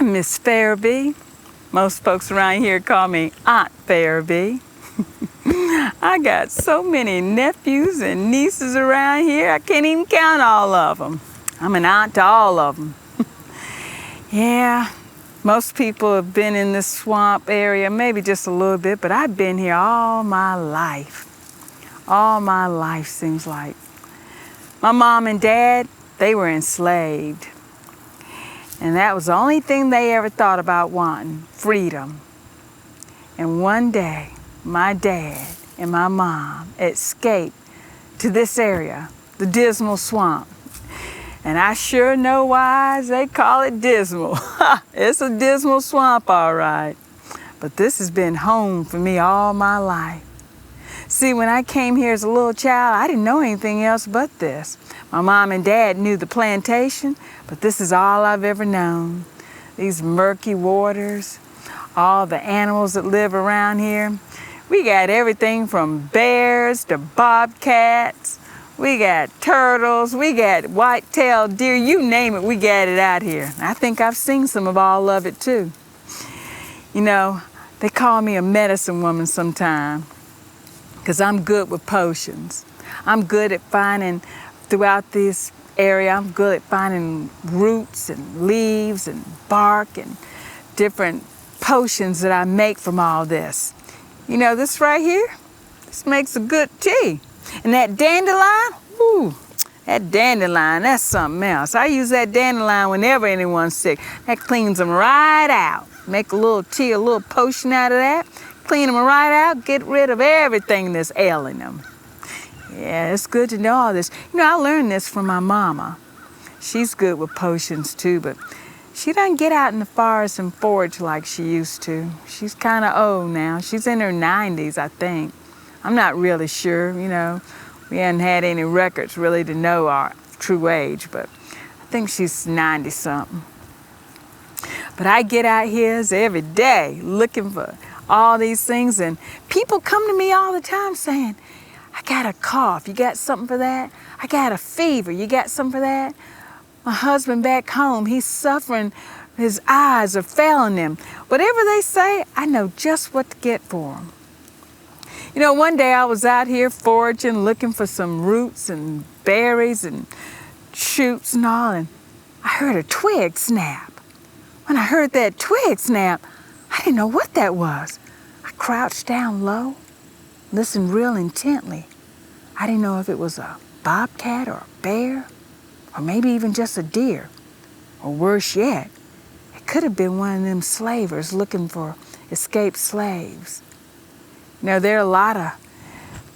I'm Miss Ferebee. Most folks around here call me Aunt Ferebee. I got so many nephews and nieces around here, I can't even count all of them. I'm an aunt to all of them. Yeah, most people have been in this swamp area, maybe just a little bit, but I've been here all my life. All my life seems like. My mom and dad, they were enslaved. And that was the only thing they ever thought about wanting, freedom. And one day, my dad and my mom escaped to this area, the Dismal Swamp. And I sure know why they call it dismal. It's a dismal swamp, all right. But this has been home for me all my life. See, when I came here as a little child, I didn't know anything else but this. My mom and dad knew the plantation, but this is all I've ever known. These murky waters, all the animals that live around here. We got everything from bears to bobcats. We got turtles, we got white-tailed deer, you name it, we got it out here. I think I've seen some of all of it too. You know, they call me a medicine woman sometime, because I'm good with potions. I'm good at finding, throughout this area, I'm good at finding roots and leaves and bark and different potions that I make from all this. You know, this right here, this makes a good tea. And that dandelion, ooh, that dandelion, that's something else. I use that dandelion whenever anyone's sick. That cleans them right out. Make a little tea, a little potion out of that. Clean them right out, get rid of everything that's ailing them. Yeah, it's good to know all this. You know, I learned this from my mama. She's good with potions too, but she doesn't get out in the forest and forage like she used to. She's kind of old now. She's in her 90s, I think. I'm not really sure, you know. We hadn't had any records really to know our true age, but I think she's 90-something. But I get out here every day looking for all these things, and people come to me all the time saying, I got a cough, you got something for that? I got a fever, you got something for that? My husband back home, he's suffering, his eyes are failing him. Whatever they say, I know just what to get for him. You know, one day I was out here foraging, looking for some roots and berries and shoots and all, and I heard a twig snap. When I heard that twig snap, I didn't know what that was. I crouched down low, listened real intently. I didn't know if it was a bobcat or a bear, or maybe even just a deer, or worse yet, it could have been one of them slavers looking for escaped slaves. You know, there are a lot of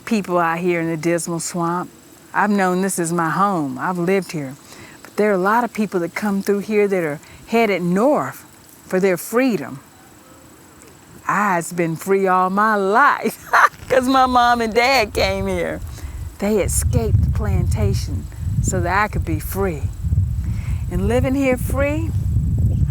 people out here in the Dismal Swamp. I've known this is my home. I've lived here. But there are a lot of people that come through here that are headed north for their freedom. I've been free all my life because my mom and dad came here. They escaped the plantation so that I could be free. And living here free,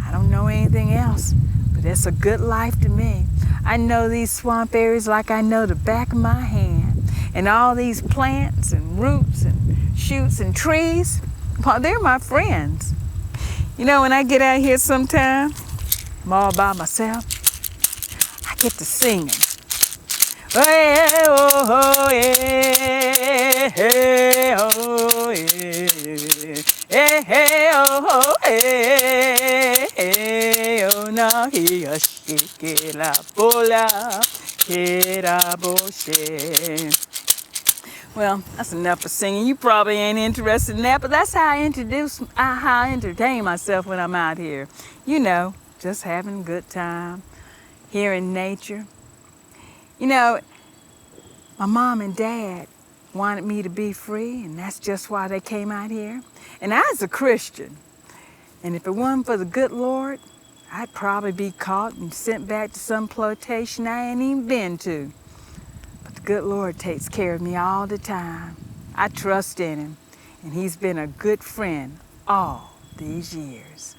I don't know anything else, but it's a good life to me. I know these swamp areas like I know the back of my hand. And all these plants and roots and shoots and trees, well, they're my friends. You know, when I get out here sometime, I'm all by myself, I get to singing. Oh, yeah, oh, yeah, hey, oh, yeah, hey, hey, oh, hey, hey, oh, na, hiya, shike la bola, kera boshe. Well, that's enough of singing. You probably ain't interested in that, but that's how I entertain myself when I'm out here. You know, just having a good time, here in nature. You know, my mom and dad wanted me to be free, and that's just why they came out here. And I was a Christian, and if it wasn't for the good Lord, I'd probably be caught and sent back to some plantation I ain't even been to. But the good Lord takes care of me all the time. I trust in him, and he's been a good friend all these years.